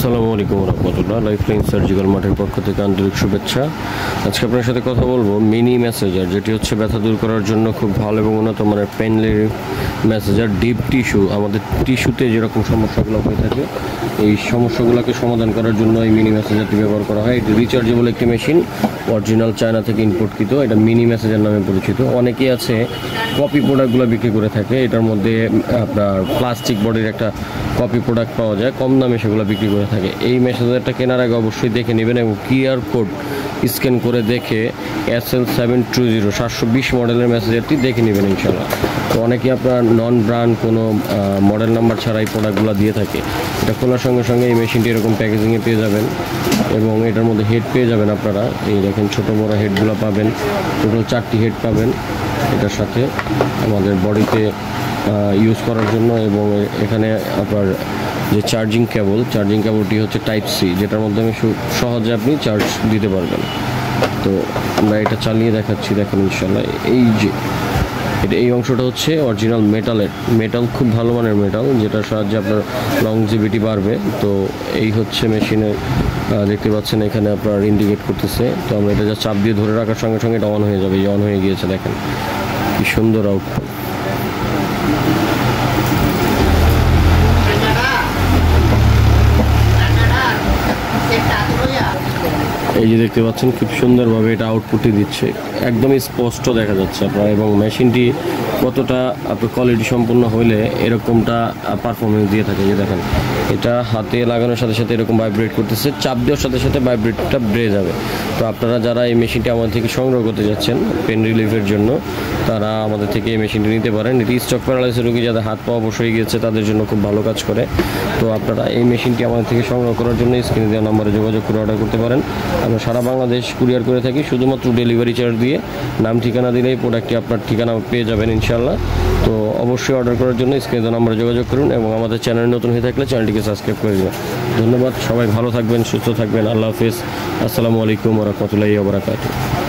আসসালামু আলাইকুম রহমতুল্লাহ। Lifeline surgical মাঠের পক্ষ থেকে আন্তরিক শুভেচ্ছা। আজকে আপনার সাথে কথা বলবো মিনি মেসেজার, যেটি হচ্ছে ব্যথা দূর করার জন্য খুব ভালো এবং উন্নত মানের pain relief massager. Deep tissue, আমাদের টিস্যুতে যেরকম সমস্যাগুলো হয়ে থাকে এই সমস্যাগুলোকে সমাধান করার জন্য এই মিনি মেসেজারটি ব্যবহার করা হয়। এটি রিচার্জেবল একটি মেশিন, অরিজিনাল চায়না থেকে ইম্পোর্টকৃত। এটা মিনি মেসেজার নামে পরিচিত। অনেকেই আছে কপি প্রোডাক্টগুলো বিক্রি করে থাকে, এটার মধ্যে আপনার প্লাস্টিক বডির একটা কপি প্রোডাক্ট পাওয়া যায়, কম দামে সেগুলো বিক্রি করে থাকে। এই মেসেজারটা কেনার আগে অবশ্যই দেখে নেবেন এবং কিউআর কোড স্ক্যান করে দেখে SL720 720 মডেলের মেসেজারটি দেখে নেবেন ইনশাল্লাহ। তো অনেকে আপনার নন ব্র্যান্ড কোনো মডেল নাম্বার ছাড়াই প্রোডাক্টগুলো দিয়ে থাকে। এটা খোলার সঙ্গে সঙ্গে এই মেশিনটি এরকম প্যাকেজিংয়ে পেয়ে যাবেন এবং এটার মধ্যে হেড পেয়ে যাবেন আপনারা। এই দেখেন ছোটো বড়ো হেডগুলো পাবেন, টোটাল 4টি হেড পাবেন এটার সাথে আমাদের বডিতে ইউজ করার জন্য। এবং এখানে আপনার যে চার্জিং কেবলটি হচ্ছে টাইপ সি, যেটার মাধ্যমে সহজে আপনি চার্জ দিতে পারবেন। তো আমরা এটা চালিয়ে দেখাচ্ছি, দেখেন ইনশাল্লাহ। এই অংশটা হচ্ছে অরিজিনাল মেটাল, খুব ভালো মানের মেটাল, যেটার সাহায্যে আপনার লংজিভিটি বাড়বে। তো এই হচ্ছে মেশিনের, দেখতে পাচ্ছেন এখানে আপনার ইন্ডিকেট করতেছে। তো আমরা এটা যা চাপ দিয়ে ধরে রাখার সঙ্গে সঙ্গে এটা অন হয়ে যাবে। অন হয়ে গিয়েছে, দেখেন কি সুন্দর আউটপুট। এই যে দেখতে পাচ্ছেন খুব সুন্দরভাবে এটা আউটপুটটি দিচ্ছে, একদমই স্পষ্ট দেখা যাচ্ছে আপনার। এবং মেশিনটি কতটা আপনার কোয়ালিটি সম্পূর্ণ হইলে এরকমটা পারফরমেন্স দিয়ে থাকে। যে দেখেন এটা হাতে লাগানোর সাথে সাথে এরকম ভাইব্রেট করতেছে, চাপ দেওয়ার সাথে সাথে ভাইব্রেটটা বেড়ে যাবে। তো আপনারা যারা এই মেশিনটি আমাদের থেকে সংগ্রহ করতে যাচ্ছেন পেন রিলিফের জন্য, তারা আমাদের থেকে এই মেশিনটি নিতে পারেন। এটি স্ট্রোক প্যারালাইসিস রোগী যাদের হাত পা অবশ হয়ে গিয়েছে তাদের জন্য খুব ভালো কাজ করে। তো আপনারা এই মেশিনটি আমাদের থেকে সংগ্রহ করার জন্য স্ক্রিনে দেওয়া নম্বরে যোগাযোগ করে অর্ডার করতে পারেন। আমরা সারা বাংলাদেশ কুরিয়ার করে থাকি, শুধুমাত্র ডেলিভারি চার্জ দিয়ে। নাম ঠিকানা দিলেই প্রোডাক্টটি আপনার ঠিকানা পেয়ে যাবেন ইনশাল্লাহ। তো অবশ্যই অর্ডার করার জন্য স্ক্রিনে দেওয়া নম্বরে যোগাযোগ করুন এবং আমাদের চ্যানেল নতুন হয়ে থাকলে চ্যানেলটিকে সাবস্ক্রাইব করে দেবেন। ধন্যবাদ, সবাই ভালো থাকবেন, সুস্থ থাকবেন। আল্লাহ হাফেজ। আসসালামু আলাইকুম ওয়া রাহমাতুল্লাহি ওয়া বারাকাতুহু।